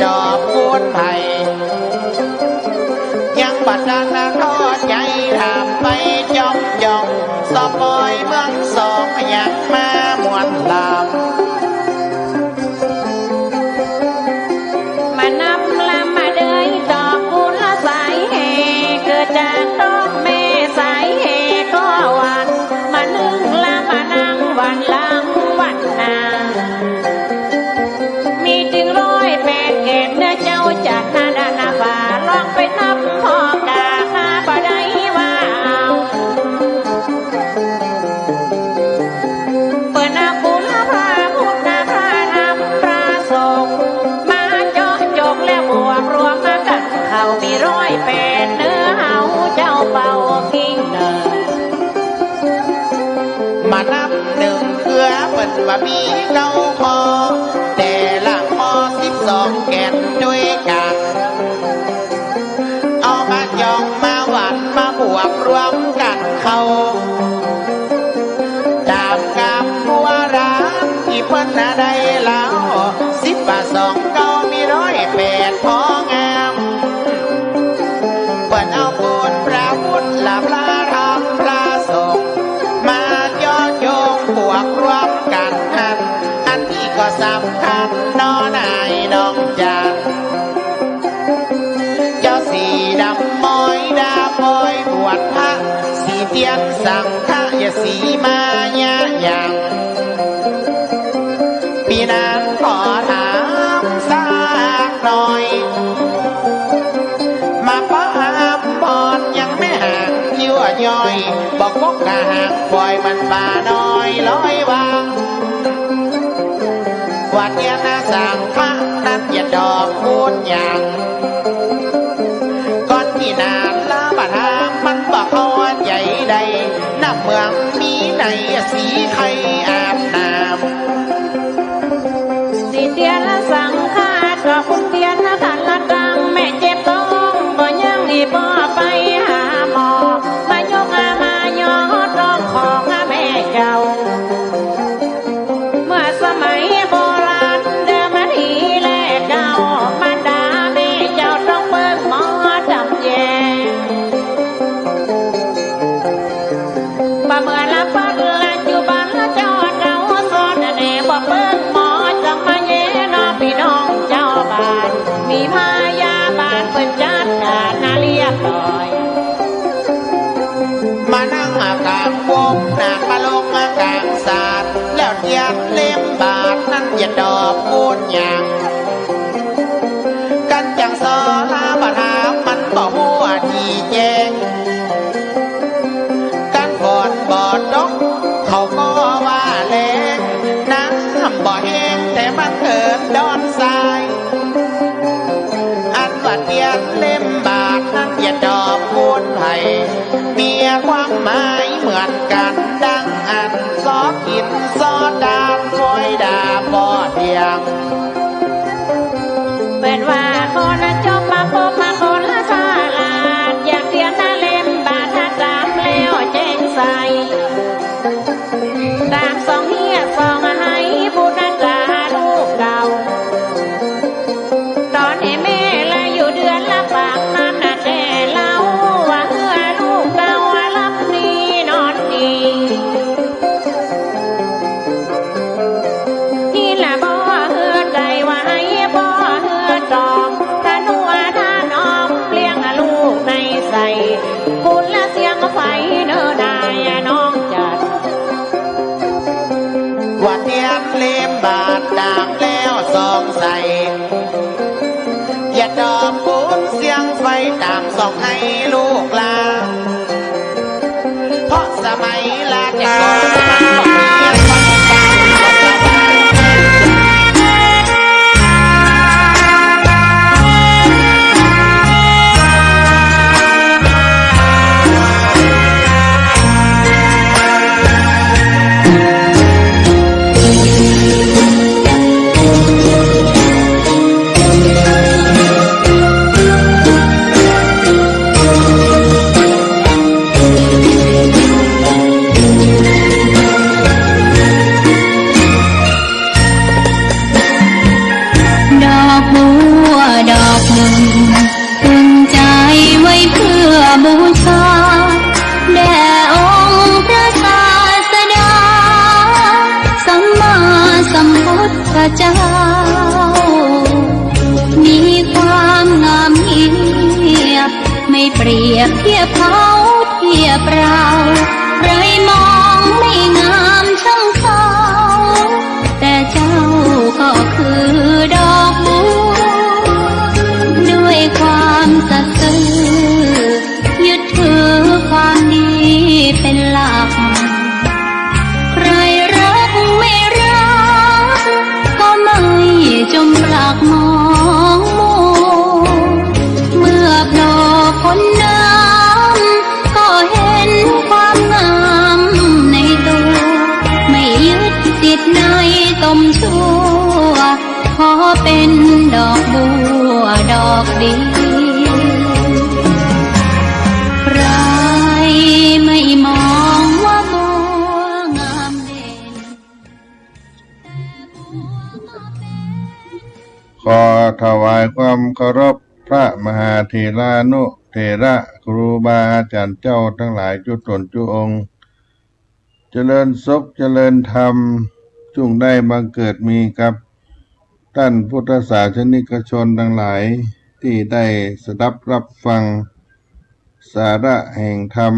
ดอกคูณไผ่ยังบัดนั้นท้อใจถามไปจอมยองสอบปอยเมืองสองยังมามวนลามมานำลำมาเดยดอกคูณละสายแห่เกิดจากน้องแม่สายแห่ก็วันมานึ่งละมานั่งวันลังวันนามีจึง108 เกตเนื้อเจ้าจัดนาดานาบาลองไปนับพอกาหาบ่ได้ว่าเอาเปิดนาบุญพระพุทธพระธรรมพระสงฆ์มาเจาะจงแล้วบวกรวมมากันเขามี108เนื้อเฮาเจ้าเป่าคิงเนอมานับหนึ่งเกือเปิดว่ามีเก้าคอแต่ละคอ12 แก่นด้วยกันเอามาจองมาหวานมาบวกรวมกันเขาตามกรรมบัวร้านที่เพิ่นได้แล้ว10 2 9มี108พองามเพิ่นเอาบุญพระพุทธและพระธรรมพระสงฆ์มาย่อโยงบวกรวมกันอันนี้ก็สำคัญน้อนายน้องจันเจ้าสีดำมอยดาบอยบวชพระสีเตียนสังฆยสีมายาอย่างปีนั้นขอถามสักหน่อยมาป้าพรยังไม่ห่างยั่วย่อยบอกพกกะห่างปล่อยมันป่าน้อยลอยวางวัดเนียนาสังฆะนั้นอย่าดอกพูดอย่างก่อนที่นานละบัดหามันบอกเอาใหญ่ใดน้ำเมืองมีในสีไข่อาบน้ำสีเตียนละสังฆาก็คุณเตียนละขันละกังแม่เจ็บท้องบ่ยังอีบ่ไปหาหมอมายกมายอร้องของแม่เจ้าเมื่อสมัยโบราณเดิมมาทีแลกเก่ามาด่าแม่เจ้าต้องเบิ่งหมอจำแยบ่เมื่อละปัดละจุบันละจอดเราสอนแน่บ่เบิ่งหมอจังมาแย่นอพี่น้องเจ้าบ้านมีพายาบาลเพิ่นจัดการน่าเรียบร้อยมานั่งกลางวงนางมาลงกลางศาสตร์แล้วเทียนเล่มบาทนั่นอย่าดอกพูดอย่างกันจังสอลาบัดหามันบอกหัวที่แจงกันบอดดกเขาก็ว่าแรงน้ำบ่อแห้งแต่มันเกิดดอนทรายอันว่าเทียนเล่มบาทนั่นอย่าดอกพูดไผ่มีความหมายเหมือนกันดังอันซอกินซอดามคอยดาบ่อเดียงเป็นว่าคนละจบมาพบมาคนละฉลาดอยากเรียนน่าเล่มบาทถ้าจำแล้วแจ้งใส่ตามสองเฮียสองให้บุญจาลูกเก่าตอนให้แม่ละอยู่เดือนละปากนั้นน่ะแต่เล่าว่าเฮือลูกเก่ารับดีนอนดีที่ละบ่เฮือใจว่าให้บ่เฮือตองถ้านัวถ้าน้องเลี้ยงลูกในใส่บุญละเสียงไฟเนื้อได้น้องจัดว่าเทียนเล่มบาทดามแล้วสองใส่อย่าดอกบุญเสียงไฟตามส่องให้ลูกลาเพราะสมัยลาจะก่อนมันบอกเรียนฟังตามบอกละว่า ทียบเขาเทียบเราไรมองไม่งามช่างเขาแต่เจ้าก็คือดอกบัวด้วยความสัตย์ซื่อยึดถือความดีเป็นหลักใครรักไม่รักก็ไม่จงปลักมองมัวเมื่อโผล่พ้นน้ำก็เห็นความงามในตัวไม่ยึดติดในตมชั่วขอเป็นดอกบัวดอกเดียวใครไม่มองว่าบัวงามเด่นแต่บัวมาเป็น ขอถวายความเคารพพระมหาเถรานุเถระครูบาอาจารย์เจ้าทั้งหลายจุตนจุองค์เจริญสุขเจริญธรรมจงได้บังเกิดมีกับท่านพุทธศาสนิกชนทั้งหลายที่ได้สดับรับฟังสาระแห่งธรรม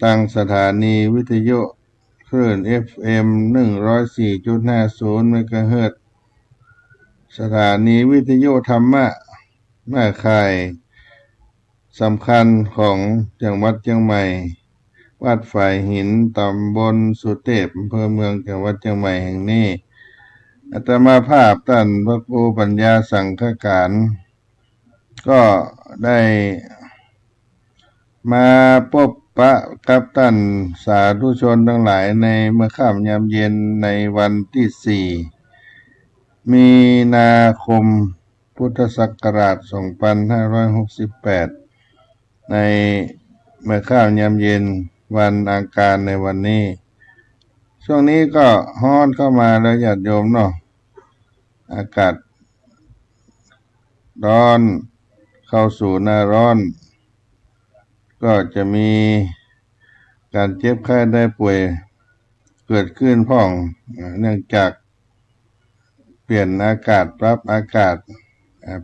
ทางสถานีวิทยุคลื่น FM 104.50 เมกะเฮิรตซ์สถานีวิทยุธรรมะแม่ข่ายสำคัญของจังหวัดเชียงใหม่วัดฝ่ายหินตำบลสุเทพอำเภอเมืองจังหวัดเชียงใหม่แห่งนี้อาตมาภาพท่านพระครูปัญญาสังฆการ ก็ได้มาพบปะกับท่านสาธุชนทั้งหลายในเมื่อค่ำยามเย็นในวันที่4 มีนาคมพุทธศักราช 2568 ในเมื่อค่ำยามเย็นวันอังคารในวันนี้ช่วงนี้ก็ฮ้อนเข้ามาแล้วญาติโยมเนาะอากาศร้อนเข้าสู่หน้าร้อนก็จะมีการเจ็บไข้ได้ป่วยเกิดขึ้นพ้องเนื่องจากเปลี่ยนอากาศปรับอากาศ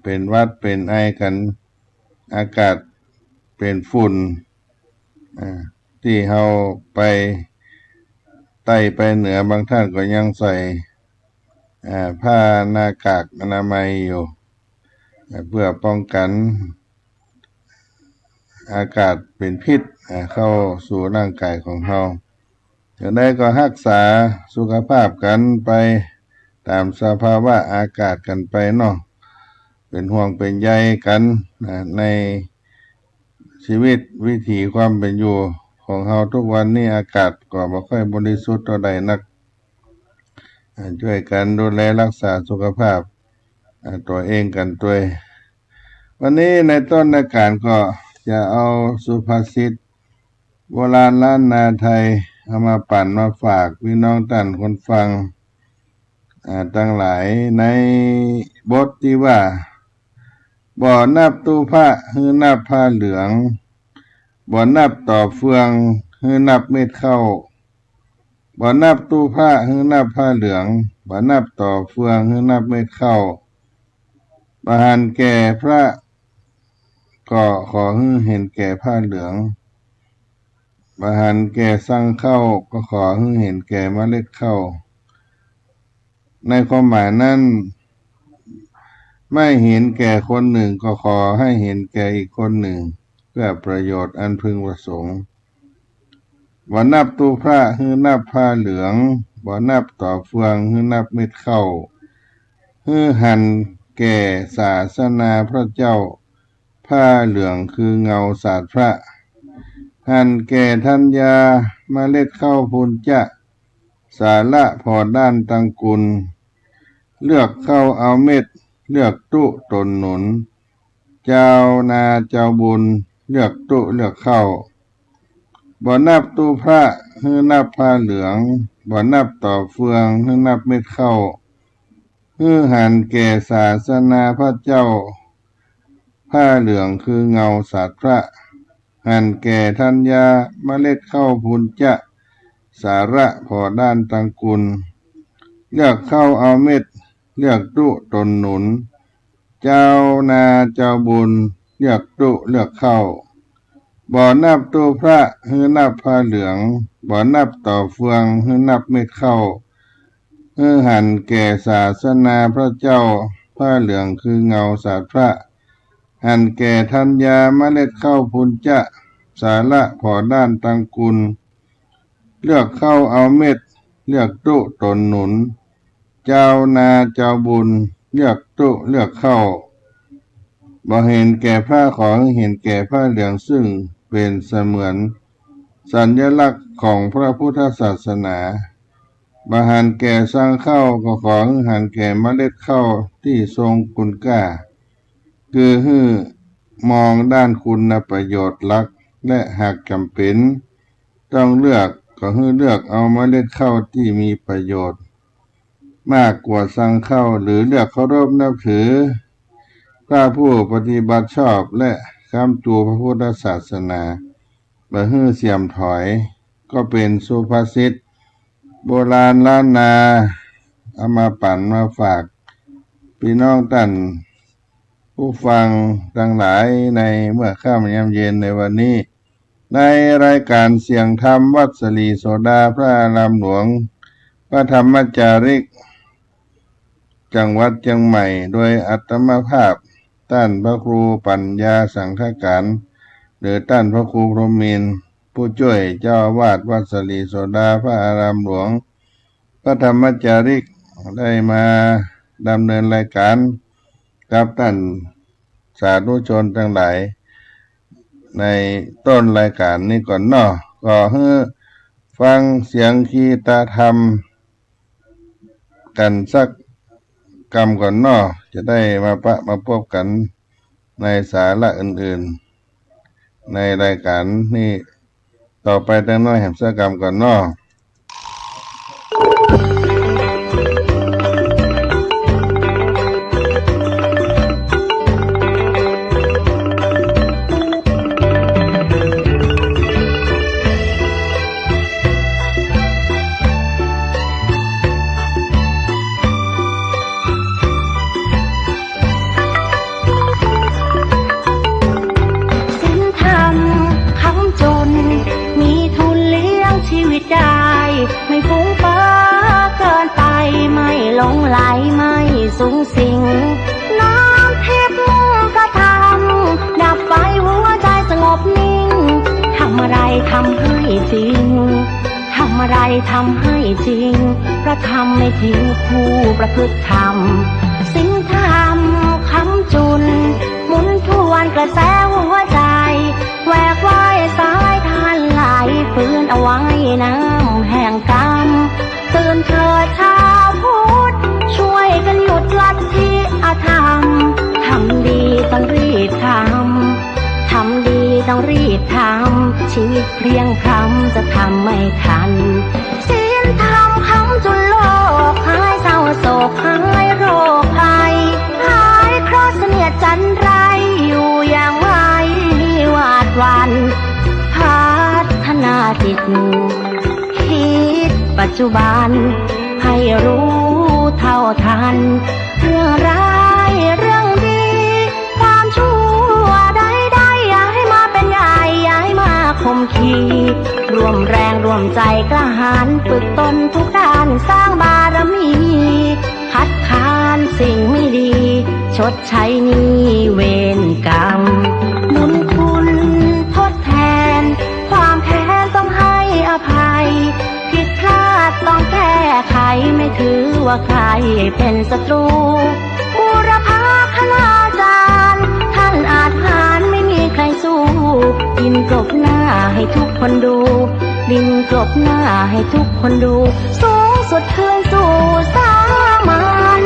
เป็นหวัดเป็นไอกันอากาศเป็นฝุ่นที่เราไปใต้ไปเหนือบางท่านก็ยังใส่ผ้าหน้ากากอนามัยอยู่เพื่อป้องกันอากาศเป็นพิษเข้าสู่ร่างกายของเราจะได้ก็รักษาสุขภาพกันไปตามสภาวะอากาศกันไปเนาะเป็นห่วงเป็นใยกันในชีวิตวิถีความเป็นอยู่ของเราทุกวันนี้อากาศก็บ่ค่อยบริสุทธิ์เท่าใดนักช่วยกันดูแลรักษาสุขภาพตัวเองกันด้วยวันนี้ในต้นรายการก็จะเอาสุภาษิตโบราณล้านนาไทยเอามาปั่นมาฝากพี่น้องท่านคนฟังทั้งหลายในบทที่ว่าบ่อนับตู้ผ้าหือนับผ้าเหลืองบ่อนับต่อเฟืองหือนับเม็ดข้าวบ่อนับตู้ผ้าหือนับผ้าเหลืองบ่อนับต่อเฟืองหือนับเม็ดข้าวบาหันแก่พระก็ขอให้เห็นแก่ผ้าเหลืองบาหันแก่สั่งข้าวก็ขอให้เห็นแก่เมล็ดข้าวในความหมายนั้นไม่เห็นแก่คนหนึ่งก็ขอให้เห็นแก่อีกคนหนึ่งเพื่อประโยชน์อันพึงประสงค์บ่นับตู้พระหือนับผ้าเหลืองบ่นับต่อเฟืองหือนับเม็ดข้าวหือหันแก่ศาสนาพระเจ้าผ้าเหลืองคือเงาศาสตร์พระหันแก่ธัญญาเมล็ดข้าวพุนจะสาระพอด้านตังกุลเลือกเข้าเอาเม็ดเลือกตุตนหนุนเจ้านาเจ้าบุญเลือกตุเลือกเข้าบ่นับตู้พระหือนับผ้าเหลืองบ่นับต่อเฟืองหือนับเม็ดข้าวหือหันแก่ศาสนาพระเจ้าผ้าเหลืองคือเงาศาสตร์พระหันแก่ธัญญาเมล็ดข้าวพุนจะสาระพอด้านตังกุลเลือกเข้าเอาเม็ดเลือกตุตนหนุนเจ้านาเจ้าบุญเลือกตุเลือกเข้า บ่นับตู้พระฮือนับผ้าเหลืองบ่นับต่อเฟืองฮือนับเม็ดข้าวฮือหันแก่ศาสนาพระเจ้าผ้าเหลืองคือเงาศาสตร์พระหันแก่ธัญญาเมล็ดข้าวพุนจะสาระผอด้านตังกุลเลือกเข้าเอาเม็ดเลือกตุตนหนุนเจ้านาเจ้าบุญเลือกตุเลือกเข้าบ่เห็นแก่ผ้าของเห็นแก่ผ้าเหลืองซึ่งเป็นเสมือนสัญลักษณ์ของพระพุทธศาสนาบ่หันแก่สร้างข้าวก็ของหันแก่เมล็ดข้าวที่ทรงคุณค่าคือฮื้อมองด้านคุณประโยชน์หลักและหากจำเป็นต้องเลือกก็ฮื้อเลือกเอาเมล็ดข้าวที่มีประโยชน์มากกว่าสร้างข้าวหรือเลือกเคารพนับถือพระผู้ปฏิบัติชอบและค้ำจูพระพุทธศาสนาบ่ฮื้อเสียมถอยก็เป็นสุภาษิตโบราณล้านนาเอามาปั่นมาฝากพี่น้องท่านผู้ฟังทั้งหลายในเมื่อค่ำยามเย็นในวันนี้ในรายการเสียงธรรมวัดสลีโสดาพระอารามหลวงพระธรรมจาริกจังหวัดเชียงใหม่โดยอัตมภาพท่านพระครูปัญญาสังฆการหรือท่านพระครูพรหมินทร์ผู้ช่วยเจ้าอาวาสวัดสลีโสดาพระอารามหลวงพระธรรมจาริกได้มาดำเนินรายการกับท่านสาธุชนทั้งหลายในต้นรายการนี้ก่อนเนาะก็ให้ฟังเสียงคีตาธรรมกันสักกรรมก่อนเนาะจะได้มาพบกันในสาระอื่นๆในรายการนี้ต่อไปตั้งน้อยแห่งสักกรรมก่อนเนาะไม่ฟุ้งเฟ้อเกินไปไม่หลงไหลไม่สูงสิงน้ำทิพย์กระทำดับไฟหัวใจสงบนิ่งทำอะไรทำให้จริงทำอะไรทำให้จริงพระธรรมไม่ทิ้งผู้ประพฤติธรรมสิ่งธรรมคำจุนหมุนทวนกระแสหัวใจแหวกว่ายสายทานไหลฟื้นเอาไว้น้ำแห่งกรรมตื่นเถิดชาวพุทธช่วยกันหยุดลัทธิอธรรมทำดีต้องรีบทำทำดีต้องรีบทำชีวิตเพลียงพล้ำจะทำไม่ทันศีลธรรมคำจุนโลกหายเศร้าโศกหายโรคภัยหายเคราะห์เสนียดจันไรอยู่อย่างไม่หวาดหวั่นพัฒนาจิตคิดปัจจุบันให้รู้เท่าทันเรื่องร้ายเรื่องดีความชั่วใดๆอย่าให้มาเป็นใหญ่อย่าให้มาข่มขีรวมแรงรวมใจกล้าหาญฝึกตนทุกด้านสร้างบารมีคัดค้านสิ่งไม่ดีชดใช้หนี้เวรกรรมบุญคุณทดแทนความแค้นต้องให้อภัยผิดพลาดต้องแก้ไขไม่ถือว่าใครเป็นศัตรูบูรพาคณาจารย์ท่านอาจหาญไม่มีใครสู้ดินกลบหน้าให้ทุกคนดูดินกลบหน้าให้ทุกคนดูสูงสุดคืนสู่สามัญ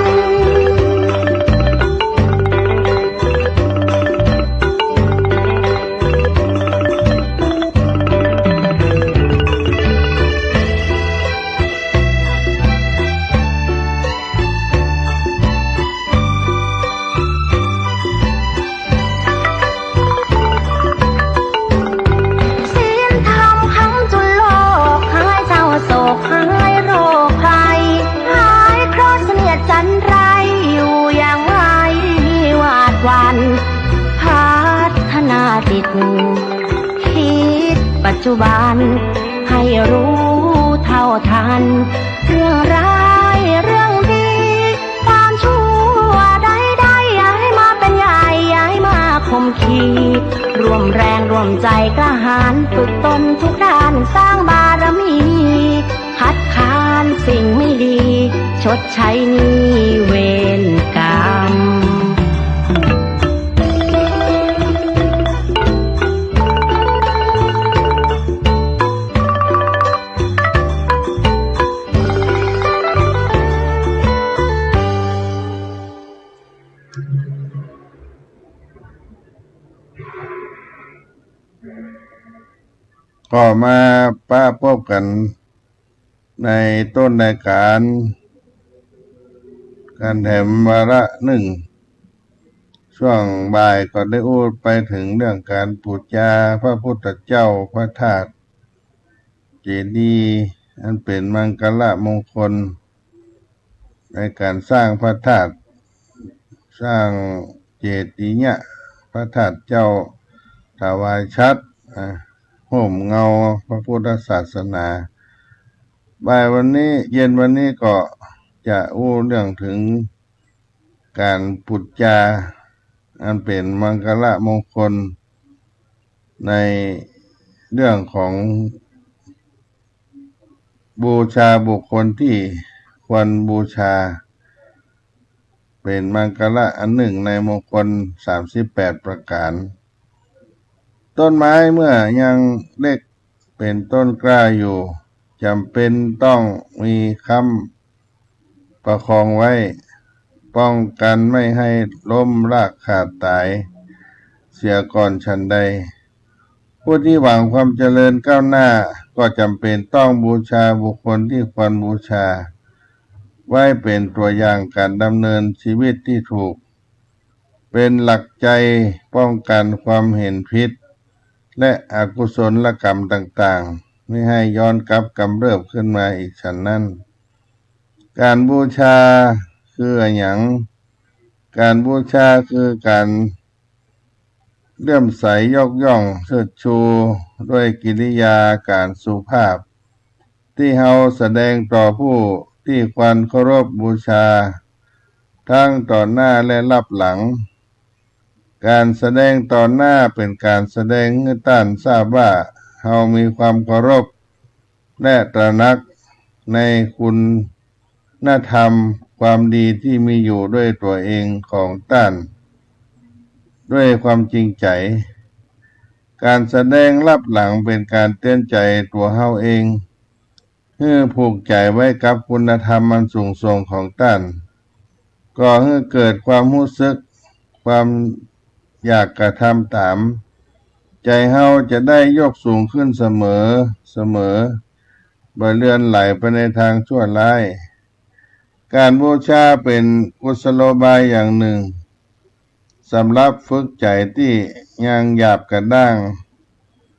จิตคิ ปัจจุบันให้รู้เท่าทันเรื่องร้ายเรื่องดีความชั่วใดๆอย่าให้มาเป็นใหญ่อย่าให้มาข่มขีร่วมแรงร่วมใจกล้าหาญฝึกตนทุกด้านสร้างบารมีคัดค้านสิ่งไม่ดีชดใช้หนี้เวรกรรมก็มาป้าพบกันในต้นรายการแถมวาระหนึ่งช่วงบ่ายก็ได้พูดไปถึงเรื่องการบูชาพระพุทธเจ้าพระธาตุเจดีย์อันเป็นมังคละมงคลในการสร้างพระธาตุสร้างเจดีย์เนี่ยพระธาตุเจ้าถวายชัดห่มเงาพระพุทธศาสนาบ่ายวันนี้เย็นวันนี้ก็จะอู้เรื่องถึงการปุจจาอันเป็นมังคละมงคลในเรื่องของบูชาบุคคลที่ควรบูชาเป็นมังคละอันหนึ่งในมงคล38ประการต้นไม้เมื่อยังเล็กเป็นต้นกล้าอยู่จำเป็นต้องมีค้ำประคองไว้ป้องกันไม่ให้ล้มรากขาดตายเสียก่อนฉันใดผู้ที่หวังความเจริญก้าวหน้าก็จำเป็นต้องบูชาบุคคลที่ควรบูชาไว้เป็นตัวอย่างการดำเนินชีวิตที่ถูกเป็นหลักใจป้องกันความเห็นผิดและอกุศลกรรมต่างๆไม่ให้ย้อนกลับกำเริบขึ้นมาอีกฉันนั้นการบูชาคือหยังการบูชาคือการเลื่อมใสยกย่องเชิดชูด้วยกิริยาการสุภาพที่เฮาแสดงต่อผู้ที่ควรเคารพบูชาทั้งต่อหน้าและรับหลังการแสดงต่อหน้าเป็นการแสดงให้ท่านทราบว่าเฮามีความเคารพและตระหนักในคุณธรรมความดีที่มีอยู่ด้วยตัวเองของท่านด้วยความจริงใจการแสดงรับหลังเป็นการเตือนใจตัวเฮาเองให้ผูกใจไว้กับคุณธรรมมันสูงส่งของท่านก็ให้เกิดความรู้สึกความอยากกระทำตามใจเฮาจะได้ยกสูงขึ้นเสมอบ่เลื่อนไหลไปในทางชั่วร้ายการบูชาเป็นกุศโลบายอย่างหนึ่งสำหรับฝึกใจที่ยังหยาบกระด้าง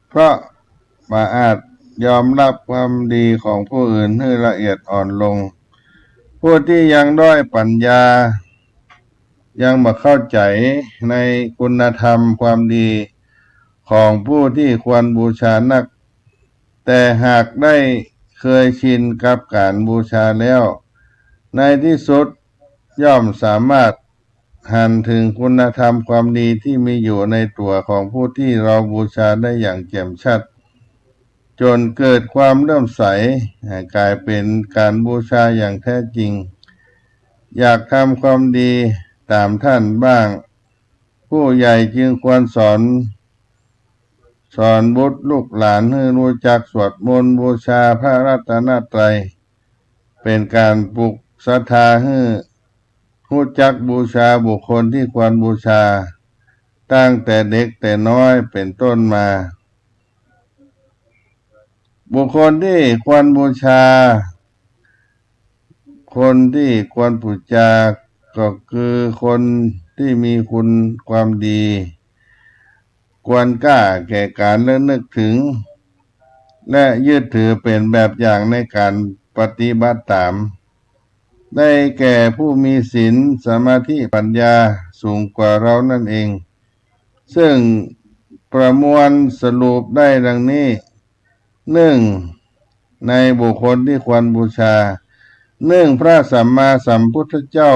เพราะบ่อาจยอมรับความดีของผู้อื่นให้ละเอียดอ่อนลงผู้ที่ยังด้อยปัญญายังบ่เข้าใจในคุณธรรมความดีของผู้ที่ควรบูชานักแต่หากได้เคยชินกับการบูชาแล้วในที่สุดย่อมสามารถหันถึงคุณธรรมความดีที่มีอยู่ในตัวของผู้ที่เราบูชาได้อย่างแจ่มชัดจนเกิดความเลื่อมใสกลายเป็นการบูชาอย่างแท้จริงอยากทำความดีตามท่านบ้างผู้ใหญ่จึงควรสอนบุตรลูกหลานให้รู้จักสวดมนต์บูชาพระรัตนตรัยเป็นการปลุกศรัทธาให้รู้จักบูชาบุคคลที่ควรบูชาตั้งแต่เด็กแต่น้อยเป็นต้นมาบุคคลที่ควรบูชาคนที่ควรบูชาก็คือคนที่มีคุณความดีควรกล้าแก่การระลึกถึงและยึดถือเป็นแบบอย่างในการปฏิบัติตามได้แก่ผู้มีศีลสมาธิปัญญาสูงกว่าเรานั่นเองซึ่งประมวลสรุปได้ดังนี้ หนึ่งในบุคคลที่ควรบูชาหนึ่งพระสัมมาสัมพุทธเจ้า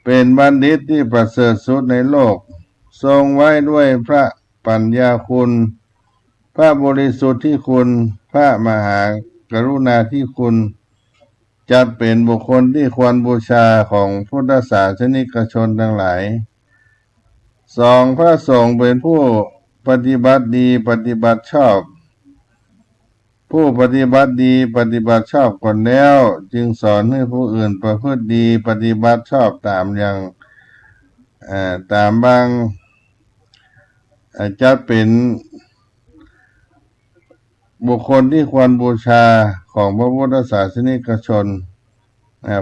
เป็นบัณฑิตที่ประเสริฐสุดในโลกทรงไว้ด้วยพระปัญญาคุณพระบริสุทธิ์ที่คุณพระมหากรุณาธิคุณจัดเป็นบุคคลที่ควรบูชาของพุทธศาสนิกชนทั้งหลายสองพระสงฆ์เป็นผู้ปฏิบัติดีปฏิบัติชอบผู้ปฏิบัติดีปฏิบัติชอบก่อนแล้วจึงสอนให้ผู้อื่นประพฤติดีปฏิบัติชอบตามอย่างตามบางจะเป็นบุคคลที่ควรบูชาของพระพุทธศาสนิกชน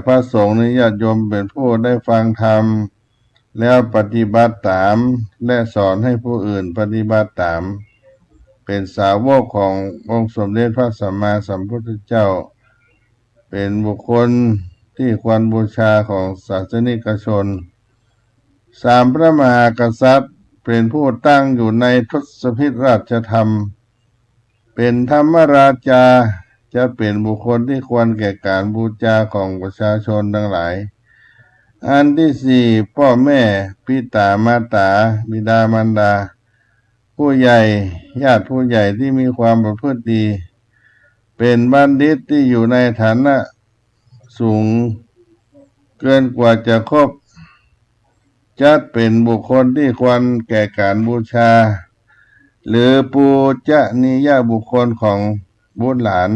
พระสงฆ์นี้ญาติโยมเป็นผู้ได้ฟังธรรมแล้วปฏิบัติตามและสอนให้ผู้อื่นปฏิบัติตามเป็นสาวกขององค์สมเด็จพระสัมมาสัมพุทธเจ้าเป็นบุคคลที่ควรบูชาของศาสนิกชนสามพระมหากษัตริย์เป็นผู้ตั้งอยู่ในทศพิธราชธรรมเป็นธรรมราชาจะเป็นบุคคลที่ควรแก่การบูชาของประชาชนทั้งหลายอันที่สี่พ่อแม่ปิตามาตาบิดามารดาผู้ใหญ่ญาติผู้ใหญ่ที่มีความประพฤติดีเป็นบัณฑิตที่อยู่ในฐานะสูงเกินกว่าจะครบจัดเป็นบุคคลที่ควรแก่การบูชาหรือปูชนียบุคคลของบุตรหลาน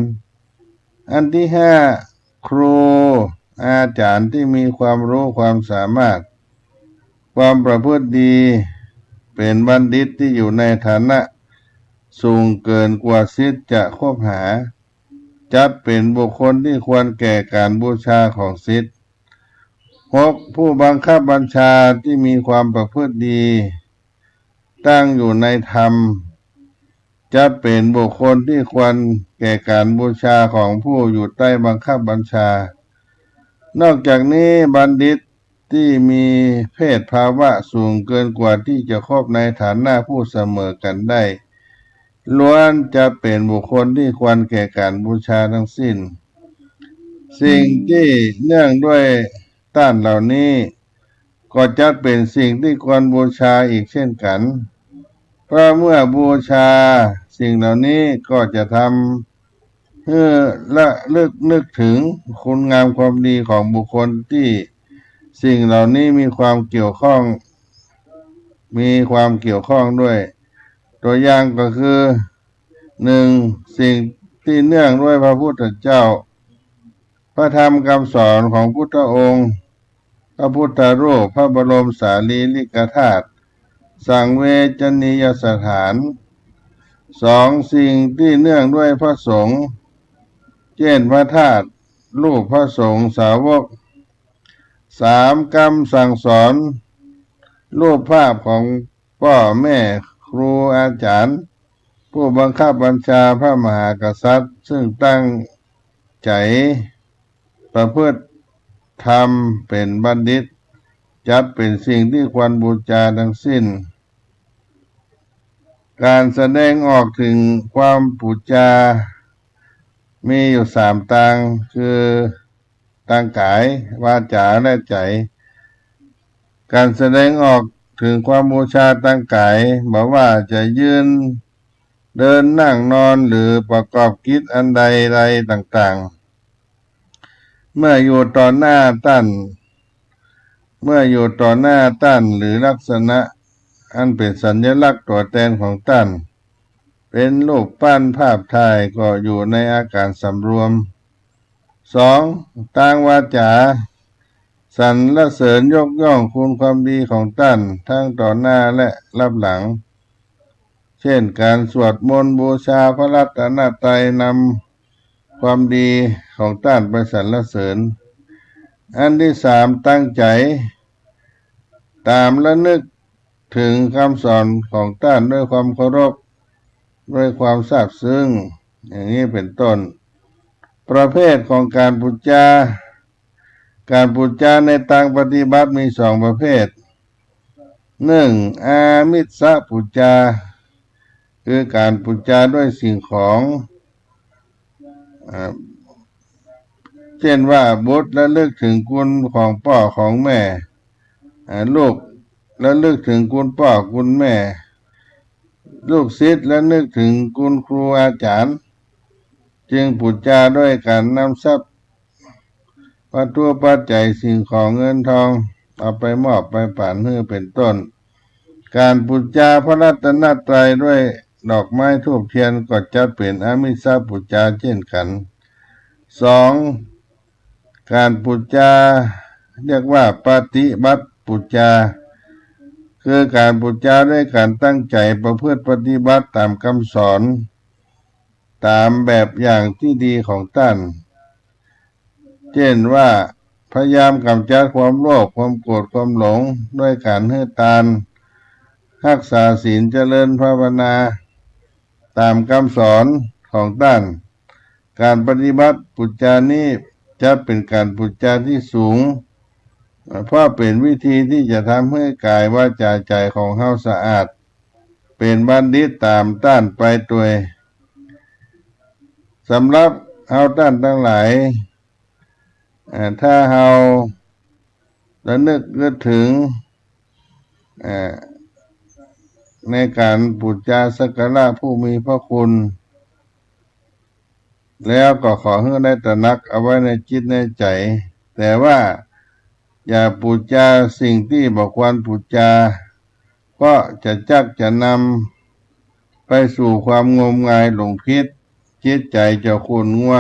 อันที่ห้าครูอาจารย์ที่มีความรู้ความสามารถความประพฤติดีเป็นบัณฑิตที่อยู่ในฐานะสูงเกินกว่าศิษย์จะคบหาจัดเป็นบุคคลที่ควรแก่การบูชาของศิษย์หกผู้บังคับบัญชาที่มีความประพฤติดีตั้งอยู่ในธรรมจะเป็นบุคคลที่ควรแก่การบูชาของผู้อยู่ใต้บังคับบัญชานอกจากนี้บัณฑิตที่มีเพศภาวะสูงเกินกว่าที่จะครบในฐานะผู้เสมอกันได้ล้วนจะเป็นบุคคลที่ควรแก่การบูชาทั้งสิ้นสิ่งที่เนื่องด้วยต้านเหล่านี้ก็จะเป็นสิ่งที่ควรบูชาอีกเช่นกันเพราะเมื่อบูชาสิ่งเหล่านี้ก็จะทำให้ละลึกนึกถึงคุณงามความดีของบุคคลที่สิ่งเหล่านี้มีความเกี่ยวข้องด้วยตัวอย่างก็คือหนึ่งสิ่งที่เนื่องด้วยพระพุทธเจ้าพระธรรมคำสอนของพุทธองค์พระพุทธรูปพระบรมสารีริกธาตุสังเวชนียสถานสองสิ่งที่เนื่องด้วยพระสงฆ์เช่นพระธาตุรูปพระสงฆ์สาวกสามกรรมสั่งสอนรูปภาพของพ่อแม่ครูอาจารย์ผู้บังคับบัญชาพระมหากษัตริย์ซึ่งตั้งใจประพฤติธรรมเป็นบัณฑิตจัดเป็นสิ่งที่ควรบูชาทั้งสิ้นการแสดงออกถึงความบูชามีอยู่สามทางคือทางกายวาจาและใจการแสดงออกถึงความบูชาทางกายบอกว่าจะยืนเดินนั่งนอนหรือประกอบกิจอันใดๆต่างๆเมื่ออยู่ต่อหน้าท่านหรือลักษณะอันเป็นสัญลักษณ์ตัวแทนของท่านเป็นรูปปั้นภาพถ่ายก็อยู่ในอาการสำรวมสองทางวาจาสรรเสริญยกย่องคุณความดีของท่านทั้งต่อหน้าและรับหลังเช่นการสวดมนต์บูชาพระรัตนตรัยนำความดีของท่านไปสรรเสริญอันที่สามตั้งใจตามและนึกถึงคำสอนของท่านด้วยความเคารพด้วยความซาบซึ้งอย่างนี้เป็นต้นประเภทของการบูชาในทางปฏิบัติมีสองประเภทหนึ่งอามิสบูชา คือการพูดจาด้วยสิ่งของเช่นว่าบุตรและลึกถึงคุณของพ่อของแม่ลูกและลึกถึงคุณพ่อคุณแม่ลูกศิษย์และนึกถึงคุณครูอาจารย์จึงพูดจาด้วยการนำทรัพย์วัตถุปัจจัยสิ่งของเงินทองเอาไปมอบไปผ่านให้เป็นต้นการพูดจาพระรัตนตรัยด้วยดอกไม้ธูปเทียนก็จะเป็นอามิสพูดจาเช่นกันสองการพูดจาเรียกว่าปฏิบัติพูดจาคือการพูดจาด้วยการตั้งใจประพฤติปฏิบัติตามคำสอนตามแบบอย่างที่ดีของท่านเช่นว่าพยายามกำจัดความโลภความโกรธความหลงด้วยการให้ทานรักษาศีลเจริญภาวนาตามคำสอนของท่านการปฏิบัติปุจจานี้จะเป็นการปุจจาที่สูงเพราะเป็นวิธีที่จะทำให้กายวาจาใจของเฮาสะอาดเป็นบัณฑิตตามต้านไปตัวสำหรับเฮาท่านทั้งหลายถ้าเฮาระนึกถึงในการพูดจาสักการะผู้มีพระคุณแล้วก็ขอให้ได้ตระหนักเอาไว้ในจิตในใจแต่ว่าอย่าพูดจาสิ่งที่บ่ควรพูดจาก็จะนำไปสู่ความงมงายหลงผิดจิตใจจะขุ่นมัว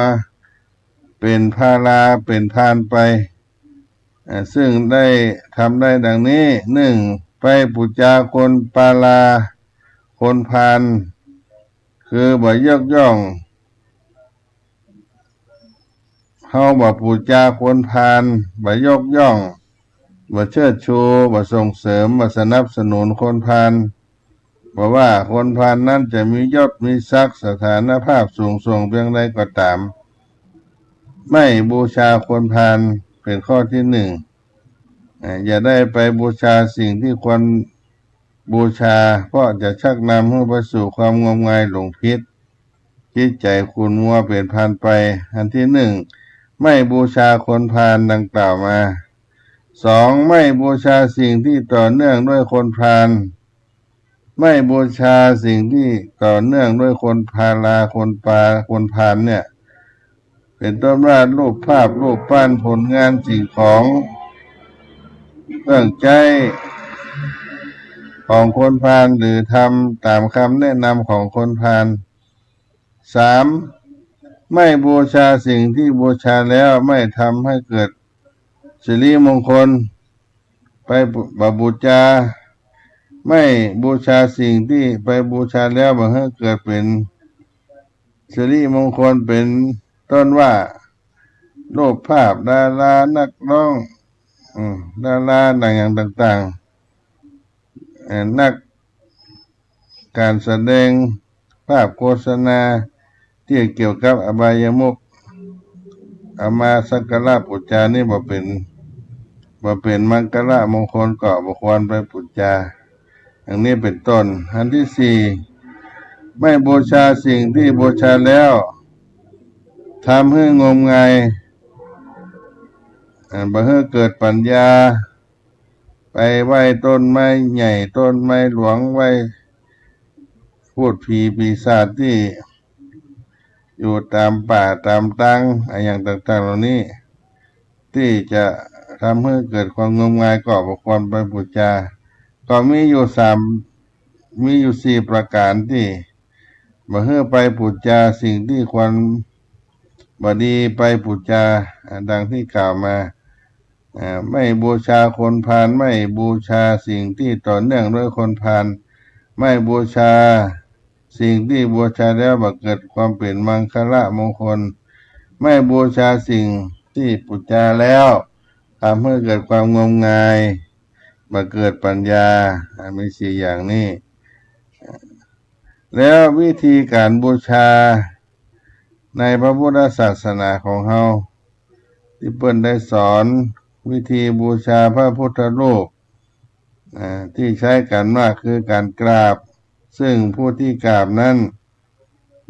เป็นพาราเป็นพานไปซึ่งได้ทำได้ดังนี้หนึ่งไปพูดจาคนปาลาคนพานคือบ่ยกย่องเฮาบ่พูดจาคนพาลบ่ยกย่องบ่เชิดชูบ่ส่งเสริมบ่สนับสนุนคนพาลบอกว่าคนพาลนั้นจะมียศมีศักดิ์สถานภาพสูงส่งเพียงใดก็ตามไม่บูชาคนพาลเป็นข้อที่หนึ่งอย่าได้ไปบูชาสิ่งที่ควรบูชาเพราะจะชักนำให้ไปสู่ความงมงายหลงผิดจิตใจขุ่นมัวเปลี่ยนผ่านไปอันที่หนึ่งไม่บูชาคนพาลดังกล่าวมาสองไม่บูชาสิ่งที่ต่อเนื่องด้วยคนพาลไม่บูชาสิ่งที่ต่อเนื่องด้วยคนพาลาคนพาลเนี่ยเป็นต้นว่ารูปภาพรูปปั้นผลงานสิ่งของเครื่องใจของคนพาลหรือทำตามคำแนะนำของคนพาลสามไม่บูชาสิ่งที่บูชาแล้วไม่ทำให้เกิดสิริมงคลไปบูชาไม่บูชาสิ่งที่ไปบูชาแล้วบ่ให้เกิดเป็นสิริมงคลเป็นต้นว่ารูปภาพดารานักร้องดาราอย่างต่างๆนักการแสดงภาพโฆษณาที่เกี่ยวกับอบายมุขเอามาสักการะบูชานี่บ่เป็นมังคละมงคลก็บ่ควรไปบูชาอย่างนี้เป็นต้นอันที่สี่ไม่บูชาสิ่งที่บูชาแล้วทำให้งมงายบ่ให้เกิดปัญญาไปไหว้ต้นไม้ใหญ่ต้นไม้หลวงไหว้พูดผีปีศาจที่อยู่ตามป่าตามตังอย่างต่างๆเหล่านี้ที่จะทำให้เกิดความงมงายก็บ่ควรไปบูชาก็มีอยู่สี่ประการที่บ่ให้ไปบูชาสิ่งที่ควรบ่ดีไปบูชาดังที่กล่าวมาไม่บูชาคนพาลไม่บูชาสิ่งที่ต่อเนื่องด้วยคนพาลไม่บูชาสิ่งที่บูชาแล้วบ่เกิดความเป็นมังคละมงคลไม่บูชาสิ่งที่บูชาแล้วทำให้เกิดความงมงายบ่เกิดปัญญามีสี่อย่างนี้แล้ววิธีการบูชาในพระพุทธศาสนาของเฮาที่เพิ่นได้สอนวิธีบูชาพระพุทธรูปที่ใช้กันมากคือการกราบ ซึ่งผู้ที่กราบนั้น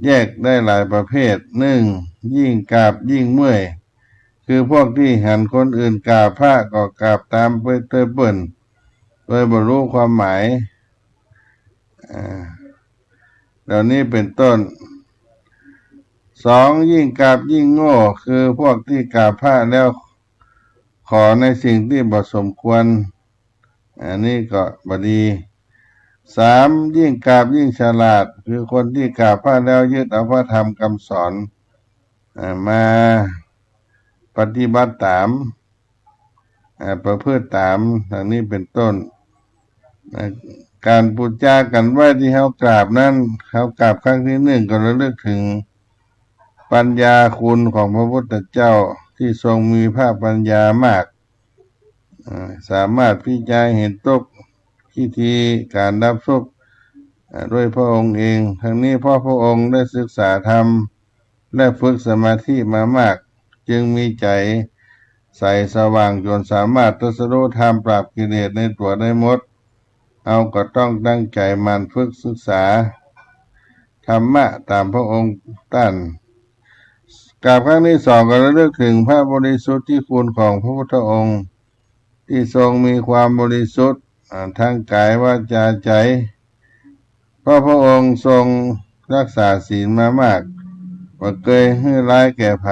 แยกได้หลายประเภทหนึ่งยิ่งกราบยิ่งเมื่อยคือพวกที่หันคนอื่นกราบพระก็กราบตามไปเตยเปิ่นโดยบรรลุความหมายเหล่านี้เป็นต้นสองยิ่งกราบยิ่งโง่คือพวกที่กราบพระแล้วขอในสิ่งที่บ่สมควรอันนี้ก็บดีสามยิ่งกราบยิ่งฉลาดคือคนที่กราบพระแล้วยึดเอาพระธรรมคำสอนมาปฏิบัติตามประพฤติตามดังนี้เป็นต้นการพูดจากันไหว้ที่เขากราบนั้นเขากราบครั้งที่หนึ่งก็ระลึกถึงปัญญาคุณของพระพุทธเจ้าที่ทรงมีพระปัญญามากสามารถพิจารณาเห็นทุกพิธีการรับทุกด้วยพระองค์เองทั้งนี้เพราะพระองค์ได้ศึกษาธรรมและฝึกสมาธิมามากจึงมีใจใสสว่างจนสามารถตรัสรู้ธรรมปราบกิเลสในตัวได้หมดเอาก็ต้องตั้งใจมันฝึกศึกษาธรรมะตามพระองค์ท่านกราบครั้งที่สองก็ระลึกถึงพระบริสุทธิ์ที่คุณของพระพุทธองค์ที่ทรงมีความบริสุทธิ์ทั้งกายวาจาใจเพราะพระองค์ทรงรักษาศีลมามากบ่เคยให้ร้ายแก่ไผ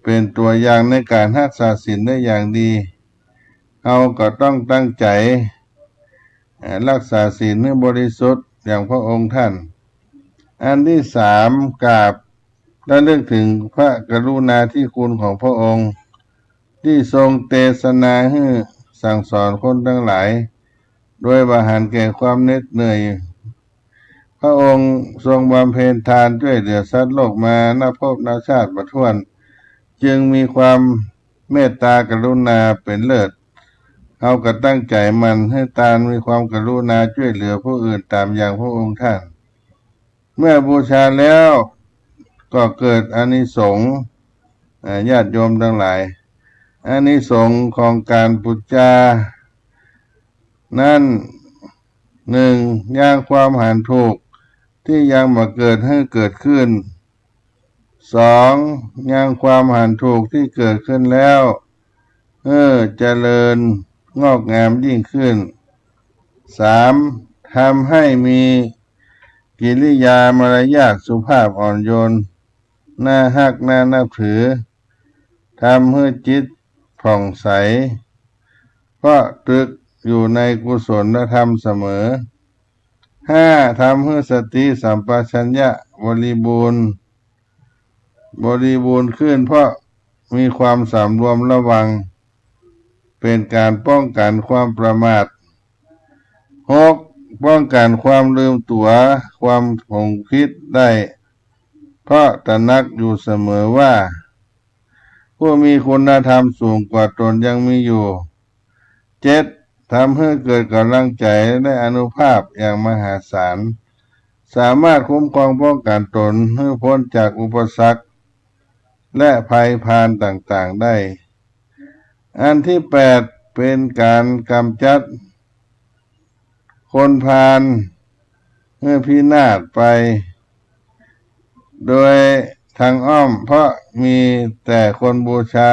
เป็นตัวอย่างในการรักษาศีลได้อย่างดีเราก็ต้องตั้งใจรักษาศีลให้บริสุทธิ์อย่างพระองค์ท่านอันที่สามกราบและเลือกถึงพระกรุณาธิคุณของพระองค์ที่ทรงเทศนาให้สั่งสอนคนทั้งหลายโดยบาหารแก่ความเหน็ดเหนื่อยพระองค์ทรงบำเพ็ญทานช่วยเหลือสัตว์โลกมานับพบนับชาติบ่ถ้วนจึงมีความเมตตากรุณาเป็นเลิศเอาก็ตั้งใจมันให้ตานมีความกรุณาช่วยเหลือผู้อื่นตามอย่างพระองค์ท่านเมื่อบูชาแล้วก็เกิดอานิสงส์ญาติโยมทั้งหลายอานิสงส์ของการบูชานั่นหนึ่งย่างความหันถูกที่ยังมาเกิดให้เกิดขึ้นสองย่างความหันถูกที่เกิดขึ้นแล้วเจริญงอกงามยิ่งขึ้นสามทำให้มีกิริยามารยาทสุภาพอ่อนโยนน่าฮักน่านับถือทำให้จิตผ่องใสเพราะตรึกอยู่ในกุศลธรรมเสมอห้าทำให้สติสัมปชัญญะบริบูรณ์ขึ้นเพราะมีความสำรวมระวังเป็นการป้องกันความประมาทหกป้องกันความลืมตัวความหลงผิดได้เพราะตระหนักอยู่เสมอว่าผู้มีคุณธรรมสูงกว่าตนยังมีอยู่เจ็ดทำให้เกิดกำลังใจและอานุภาพอย่างมหาศาลสามารถคุ้มครองป้องกันตนให้พ้นจากอุปสรรคและภัยพานต่างๆได้อันที่แปดเป็นการกำจัดคนพาลเมื่อพินาศไปโดยทางอ้อมเพราะมีแต่คนบูชา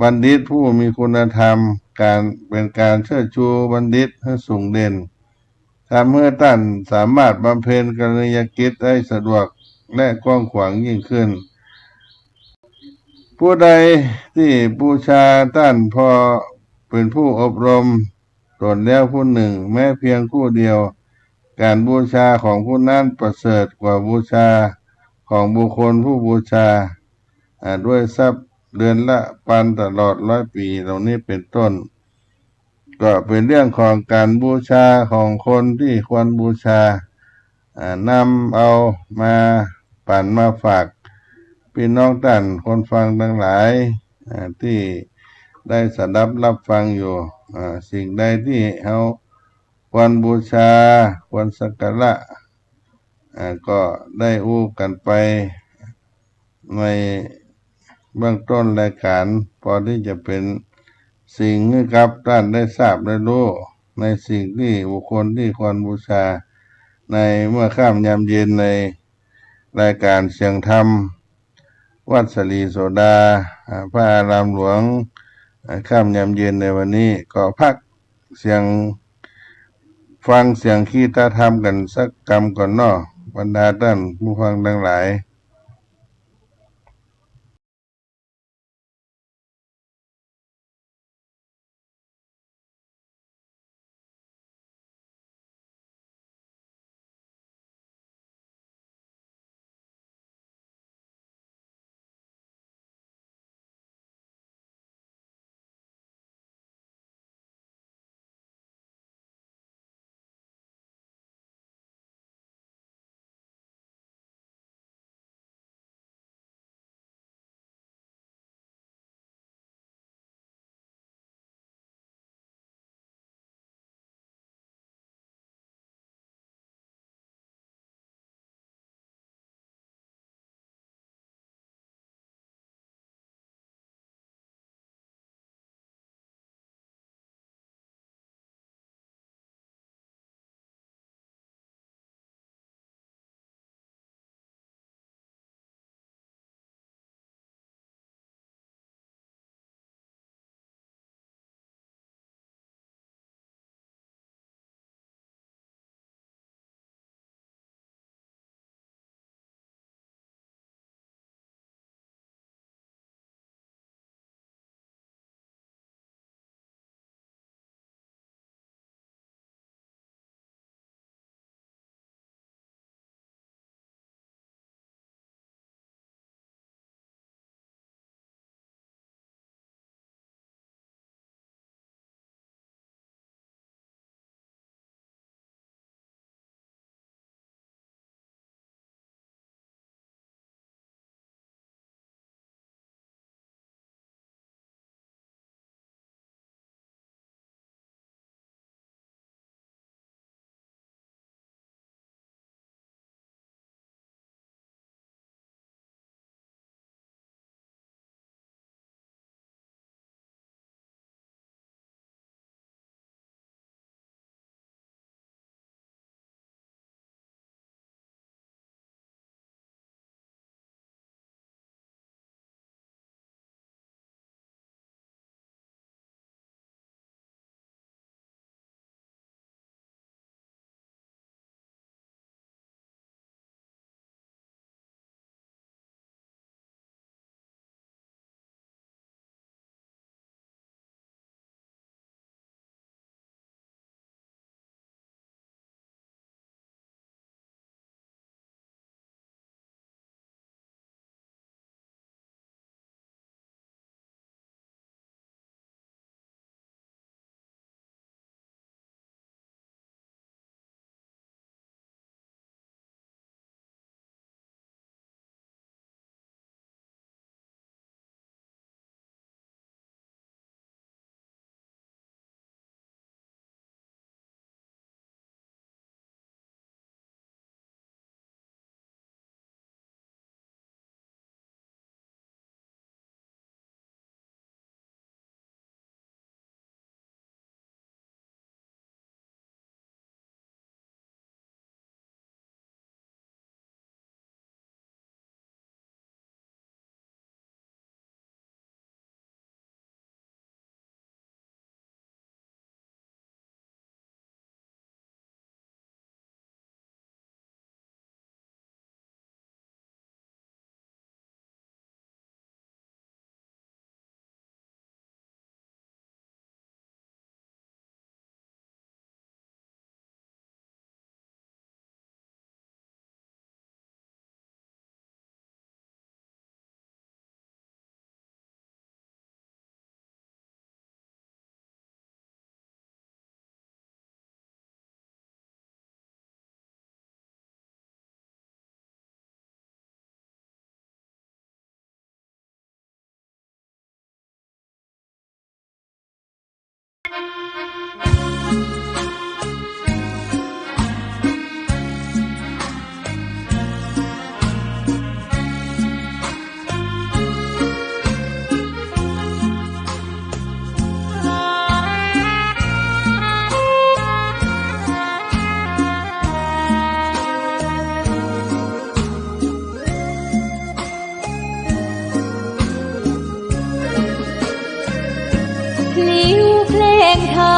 บัณฑิตผู้มีคุณธรรมการเป็นการเชิดชูบัณฑิตให้สูงเด่นทำให้ท่านสามารถบำเพ็ญกรณียกิจได้สะดวกและกว้างขวางยิ่งขึ้นผู้ใดที่บูชาท่านพอเป็นผู้อบรมตนแล้วผู้หนึ่งแม้เพียงผู้เดียวการบูชาของผู้นั้นประเสริฐกว่าบูชาของบุคคลผู้บูชาด้วยทรัพย์เดือนละปันตลอด100 ปีเหล่านี้เป็นต้นก็เป็นเรื่องของการบูชาของคนที่ควรบูชานำเอามาปั่นมาฝากพี่น้องท่านคนฟังทั้งหลายที่ได้สดับรับฟังอยู่สิ่งใดที่เขาควรบูชาควรสักการะก็ได้อู้กันไปในเบื้องต้นรายการพอที่จะเป็นสิ่งให้กับท่านได้ทราบได้รู้ ในสิ่งที่บุคคลที่ควรบูชาในเมื่อค่ำยามเย็นในรายการเสียงธรรมวัดสลีโสดาพระอารามหลวงค่ำยามเย็นในวันนี้ก็พักเสียงฟังเสียงคีตธรรมกันสักกรรมก่อนเนาะบรรดาท่านผู้ฟังทั้งหลาย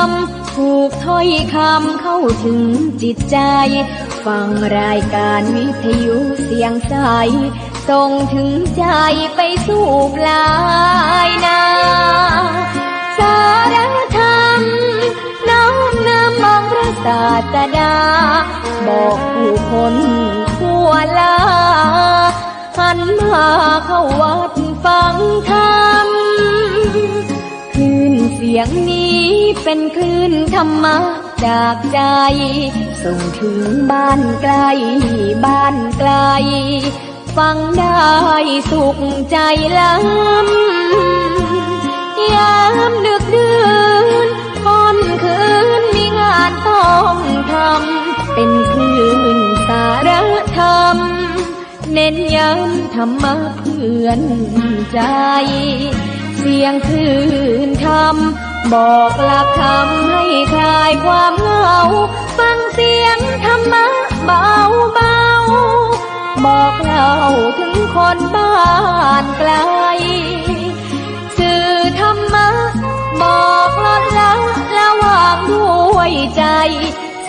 ำถูกถ้อยคำเข้าถึงจิตใจ ฟังรายการวิทยุเสียงใสส่งถึงใจไปสู่ปลายนาสารธรรมน้อมนำมองพระศาสดาบอกผู้คนทั่วลาหันมาเข้าวัดฟังธรรมคลื่นเสียงนี้เป็นคลื่นธรรมะจากใจส่งถึงบ้านไกลบ้านไกลฟังได้สุขใจล้ำยามดึกดื่นค่ำคืนมีงานต้องทำเป็นคลื่นสารธรรมเน้นย้ำธรรมะเพื่อนใจเสียงคลื่นธรรมบอกหลักธรรมให้คลายความเหงาฟังเสียงธรรมะเบาเบาบอกเล่าถึงคนบ้านไกลสื่อธรรมะบอกลดละระหว่างด้วยใจ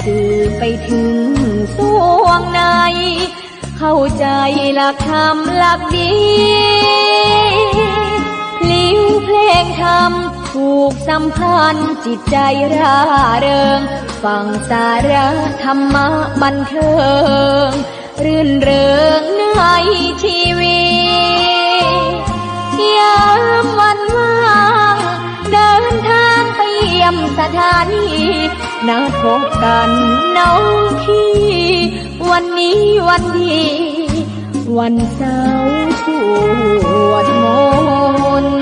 สื่อไปถึงสวงในเข้าใจหลักธรรมหลักดีพลิ้วเพลงธรรมถูกสัมพันธ์จิตใจร่าเริงฟังสาระธรรมะบันเทิงรื่นเริงในชีวิตยามวันว่างเดินทางไปเยี่ยมสถานีนัดพบกันน้องพี่วันนี้วันดีวันเสาร์สวดมนต์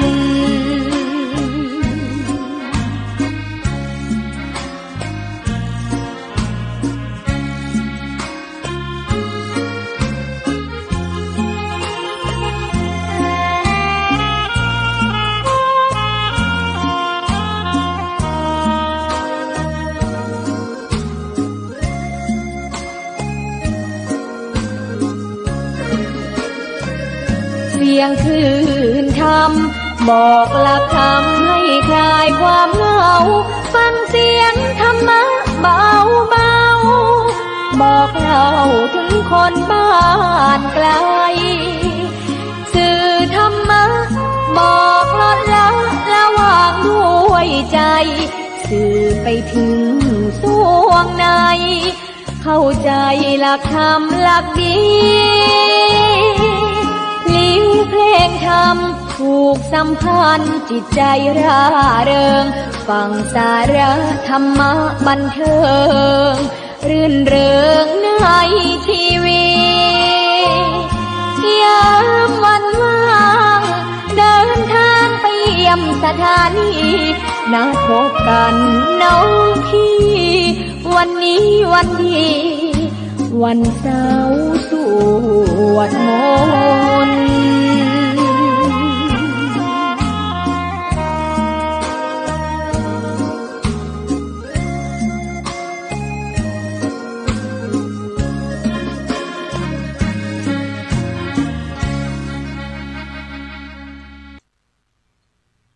เสียงคลื่นธรรมบอกหลักธรรมให้คลายความเหงาฟังเสียงธรรมะเบาเบาบอกเล่าถึงคนบ้านไกลสื่อธรรมะบอกลดละระหว่างด้วยใจสื่อไปถึงสวงในเข้าใจหลักธรรมหลักดีพลิ้วเพลงธรรมถูกสัมพันธ์จิตใจร่าเริงฟังสาระธรรมะบันเทิงรื่นเริงในชีวิตยามวันว่างเดินทางไปเยี่ยมสถานีนัดพบกันน้องพี่วันนี้วันดีวันเสาร์สวดมนต์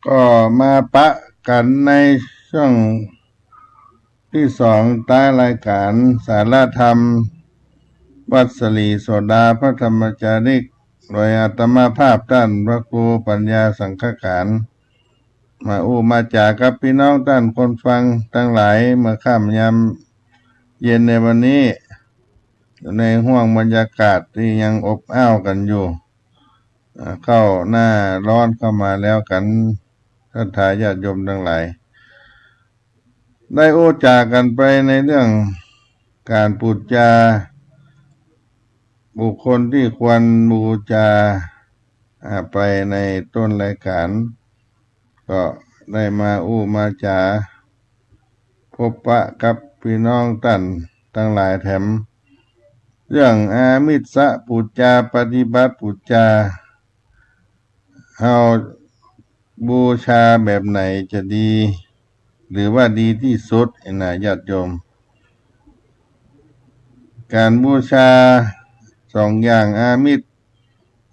ก็มาปะกันในช่วงที่สองใต้รายการสารธรรมวัดสลีโสดาพระธรรมจาริกโดยอาตมาภาพท่านพระครูปัญญาสังฆการมามาจากกับพี่น้องท่านคนฟังทั้งหลายเมื่อค่ำยามเย็นในวันนี้ในห้วงบรรยากาศที่ยังอบอ้าวกันอยู่เข้าหน้าร้อนเข้ามาแล้วกันท่านทายาทโยมทั้งหลายได้โอ้จากันไปในเรื่องการพูดจาบุคคลที่ควรบูชาไปในต้นรายการก็ได้มามาจาพบปะกับพี่น้องท่านทั้งหลายแถมเรื่องอามิสสะพูดจาปฏิบัติพูดจาเฮาบูชาแบบไหนจะดีหรือว่าดีที่สุดนะญาติโยมการบูชาสองอย่างอามิส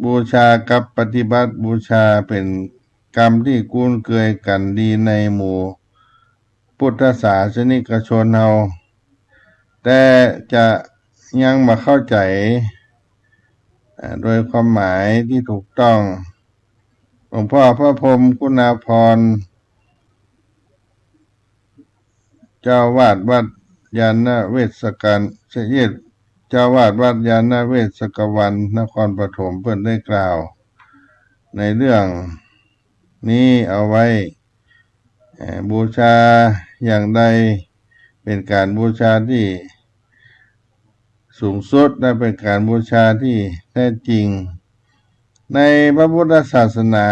บูชากับปฏิบัติบูชาเป็นกรรมที่คุ้นเคยกันดีในหมู่ พุทธศาสนิกชนเฮาแต่จะยังมาเข้าใจโดยความหมายที่ถูกต้องหลวงพ่อพระพรหมคุณาภรณ์เจ้าวาดวัดยาณเวศกันเสยดเจ้าวาดวัดยาณเวศกวันนครปฐมเพิ่นได้กล่าวในเรื่องนี้เอาไว้บูชาอย่างใดเป็นการบูชาที่สูงสุดและเป็นการบูชาที่แท้จริงในพระพุทธศาสนา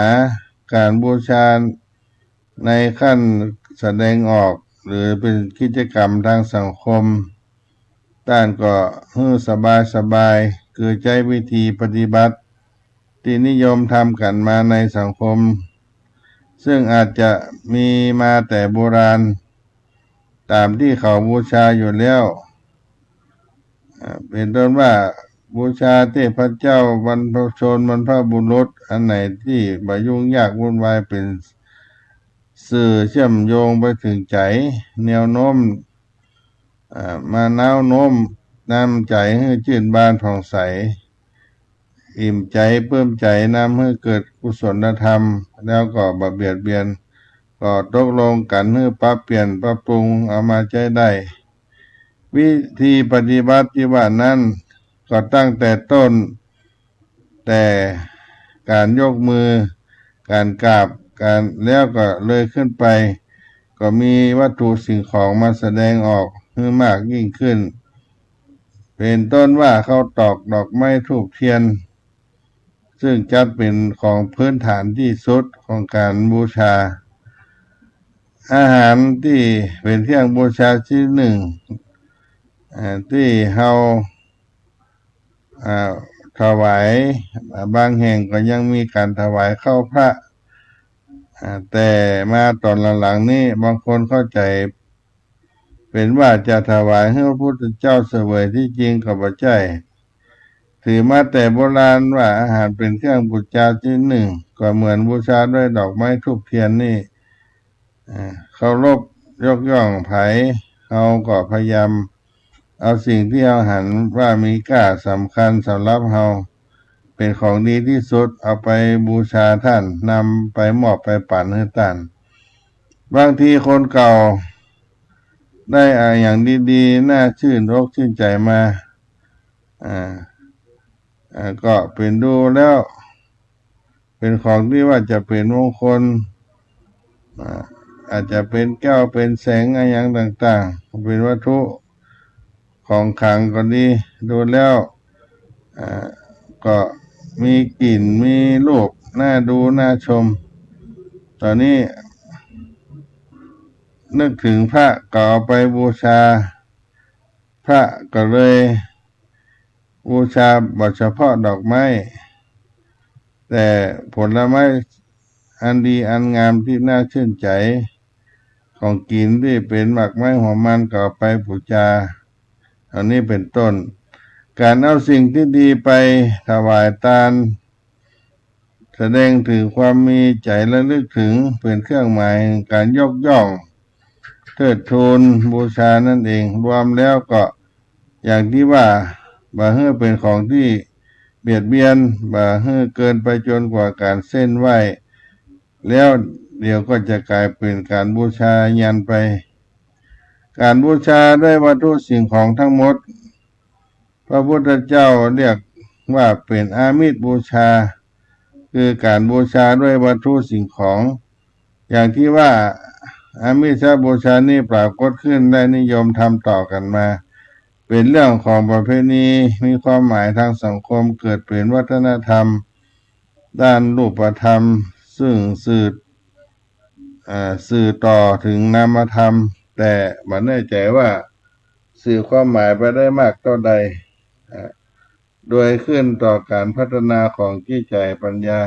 การบูชาในขั้นแสดงออกหรือเป็นกิจกรรมทางสังคมต้านก็สบายคือใช้วิธีปฏิบัติที่นิยมทำกันมาในสังคมซึ่งอาจจะมีมาแต่โบราณตามที่เขาบูชาอยู่แล้วเป็นต้นว่าบูชาเทพเจ้าบรรพชนบรรพบุรุษอันไหนที่บ่ยุ่งยากวุ่นวายเป็นสื่อเชื่อมโยงไปถึงใจแนวโน้มมาน้าวโน้มนำใจให้ชื่นบานผ่องใสอิ่มใจเพิ่มใจนำให้เกิดกุศลธรรมแล้วก็บ่เบียดเบียนก็ตกลงกันให้ปรับเปลี่ยนปรับปรุงเอามาใช้ได้วิธีปฏิบัติที่ว่านั้นก็ตั้งแต่ต้นแต่การยกมือการกราบการแล้วก็เลยขึ้นไปก็มีวัตถุสิ่งของมาแสดงออกให้มากยิ่งขึ้นเป็นต้นว่าเขาตอกดอกไม้ธูปเทียนซึ่งจัดเป็นของพื้นฐานที่สุดของการบูชาอาหารที่เป็นเครื่องบูชาที่หนึ่งที่เฮาถวายบางแห่งก็ยังมีการถวายข้าวพระแต่มาตอนหลังๆนี้บางคนเข้าใจเป็นว่าจะถวายให้พระพุทธเจ้าเสวยที่จริงก็บ่ใช่ถือมาแต่โบราณว่าอาหารเป็นเครื่องบูชาที่หนึ่งก็เหมือนบูชาด้วยดอกไม้ธูปเทียนนี่เคารพยกย่องไผเขาก็พยายามเอาสิ่งที่เราหันว่ามีค่าสำคัญสำหรับเราเป็นของดีที่สุดเอาไปบูชาท่านนำไปมอบไปปั่นให้ท่านบางทีคนเก่าได้อย่างดีๆน่าชื่นอกชื่นใจมาก็เป็นดูแล้วเป็นของที่ว่าจะเป็นมงคลอาจจะเป็นแก้วเป็นแสงอะไรอย่างต่างๆเป็นวัตถุของขลังก็ดีดูแล้วก็มีกลิ่นมีรูปน่าดูน่าชมตอนนี้นึกถึงพระก็เอาไปบูชาพระก็เลยบูชาบ่เฉพาะดอกไม้แต่ผลไม้อันดีอันงามที่น่าชื่นใจของกินที่เป็นหมากไม้หัวมันก็เอาไปบูชาอันนี้เป็นต้นการเอาสิ่งที่ดีไปถวายทานแสดงถึงความมีใจระลึกถึงเป็นเครื่องหมายการยกย่องเทิดทูนบูชานั่นเองรวมแล้วก็อย่างที่ว่าบ่ให้เป็นของที่เบียดเบียนบ่ให้เกินไปจนกว่าการเส้นไหว้แล้วเดี๋ยวก็จะกลายเป็นการบูชายันไปการบูชาด้วยวัตถุสิ่งของทั้งหมดพระพุทธเจ้าเรียกว่าเป็นอามิสบูชาคือการบูชาด้วยวัตถุสิ่งของอย่างที่ว่าอามิสบูชานี้ปรากฏขึ้นได้นิยมทำต่อกันมาเป็นเรื่องของประเพณีมีความหมายทางสังคมเกิดเป็นวัฒนธรรมด้านรูปธรรมซึ่งสื่อต่อถึงนามธรรมแต่ไม่แน่ใจว่าสื่อความหมายไปได้มากเท่าใดโดยขึ้นต่อการพัฒนาของจิตใจปัญญา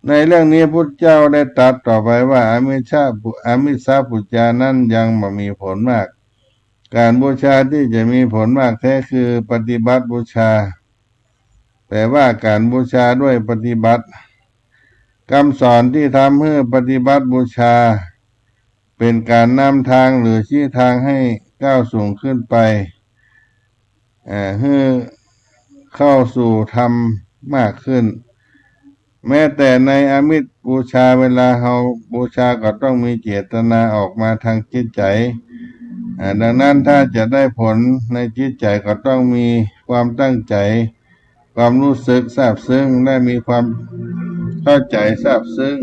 ในเรื่องนี้พุทธเจ้าได้ตรัสต่อไปว่าอามิสบูชานั้นยังไม่มีผลมากการบูชาที่จะมีผลมากแท้คือปฏิบัติบูชาแต่ว่าการบูชาด้วยปฏิบัติคำสอนที่ทำให้ปฏิบัติบูชา เป็นการนำทางหรือชี้ทางให้ก้าวสูงขึ้นไปให้เข้าสู่ธรรมมากขึ้นแม้แต่ในอามิสบูชาเวลาเราบูชาก็ต้องมีเจตนาออกมาทางจิตใจดังนั้นถ้าจะได้ผลในจิตใจก็ต้องมีความตั้งใจความรู้สึกซาบซึ้งและมีความเข้าใจซาบซึ้ง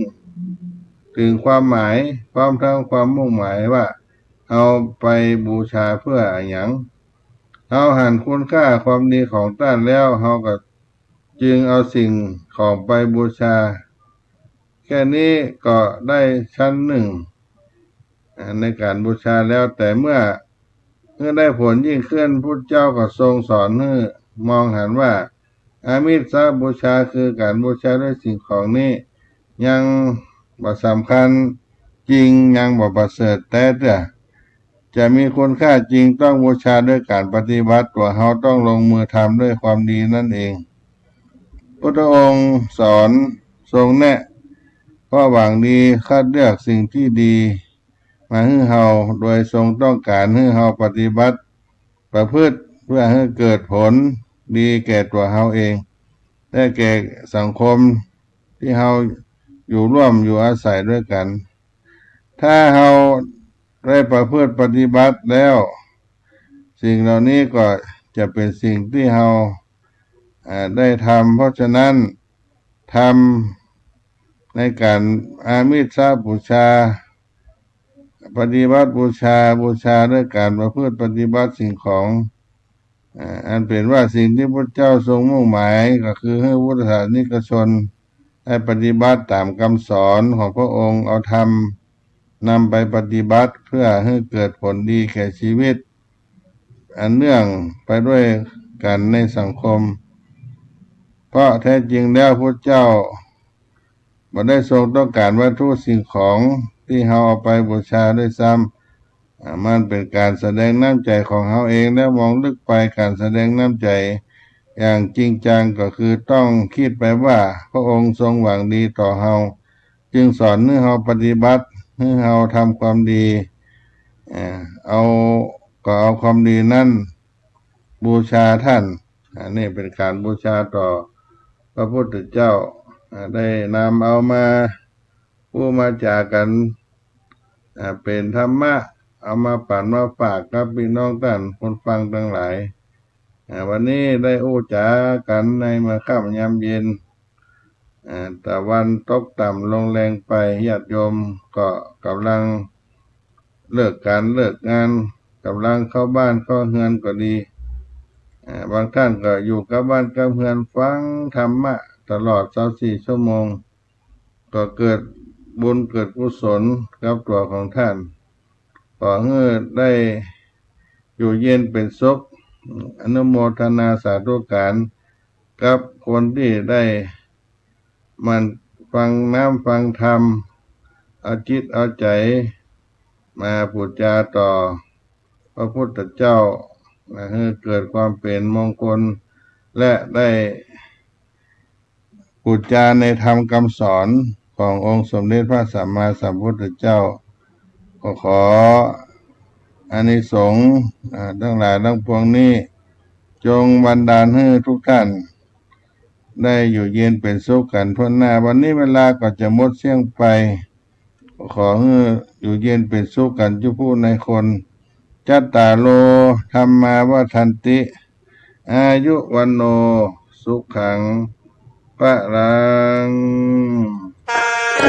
ถึงความหมายพร้อมทั้งความมุ่งหมายว่าเอาไปบูชาเพื่อหยังเอาหันคุณค่าความดีของท่านแล้วเราก็จึงเอาสิ่งของไปบูชาแค่นี้ก็ได้ชั้นหนึ่งในการบูชาแล้วแต่เมื่อได้ผลยิ่งขึ้นพุทธเจ้าก็ทรงสอนให้มองหันว่าอามิสบูชาคือการบูชาด้วยสิ่งของนี้ยังบ่สำคัญจริงยังบ่ประเสริฐแต่จะมีคุณค่าจริงต้องบูชาด้วยการปฏิบัติตัวเราต้องลงมือทำด้วยความดีนั่นเองพุทธองค์สอนทรงแนะเพราะหวังดีคัดเลือกสิ่งที่ดีมาให้เราโดยทรงต้องการให้เราปฏิบัติประพฤติเพื่อให้เกิดผลดีแก่ตัวเราเองและแก่สังคมที่เราอยู่ร่วมอยู่อาศัยด้วยกันถ้าเราได้ประพฤติปฏิบัติแล้วสิ่งเหล่านี้ก็จะเป็นสิ่งที่เราได้ทำเพราะฉะนั้นทำในการอามิสบูชาปฏิบัติบูชาด้วยการประพฤติปฏิบัติสิ่งของอันเป็นว่าสิ่งที่พระเจ้าทรงมุ่งหมายก็คือให้พุทธศาสนิกชนได้ปฏิบัติตามคำสอนของพระองค์เอาธรรมนำไปปฏิบัติเพื่อให้เกิดผลดีแก่ชีวิตอันเนื่องไปด้วยกันในสังคมเพราะแท้จริงแล้วพระเจ้าบ่ได้ทรงต้องการวัตถุสิ่งของที่เราเอาไปบูชาด้วยซ้ำมันเป็นการแสดงน้ำใจของเราเองและมองลึกไปการแสดงน้ำใจอย่างจริงจังก็คือต้องคิดไปว่าพระองค์ทรงหวังดีต่อเราจึงสอนให้เราปฏิบัติให้เราทำความดีเอาความดีนั้นบูชาท่านนี่เป็นการบูชาต่อพระพุทธเจ้าได้นำเอามาผู้มาจากกันเป็นธรรมะเอามาปั่นมาฝากกับพี่น้องท่านคนฟังทั้งหลายวันนี้ได้อู้จากันในเมื่อค่ำยามเย็นตะวันตกต่ำลงแรงไปญาติโยมก็กำลังเลิกงานกำลังเข้าบ้านเข้าเรือนก็ดีบางท่านก็อยู่กับบ้านกับเรือนฟังธรรมะตลอด24 ชั่วโมงก็เกิดบุญเกิดกุศลกับตัวของท่านขอให้ได้อยู่เย็นเป็นสุขอนุโมทนาสาธุการกับคนที่ได้มันฟังฟังธรรมเอาจิตเอาใจมาพูดจาต่อพระพุทธเจ้าให้เกิดความเป็นมงคลและได้พูดจาในธรรมคำสอนขององค์สมเด็จพระสัมมาสัมพุทธเจ้าก็ขออานิสงส์ทั้งหลายทั้งปวงนี้จงบันดาลให้ทุกท่านได้อยู่เย็นเป็นสุขกันทั่วหน้าวันนี้เวลาก็จะหมดเสียงไปขอให้อยู่เย็นเป็นสุขกันทุกผู้ในคนจัตตาโลธัมมาวัฏันติอายุวันโนสุขังพลัง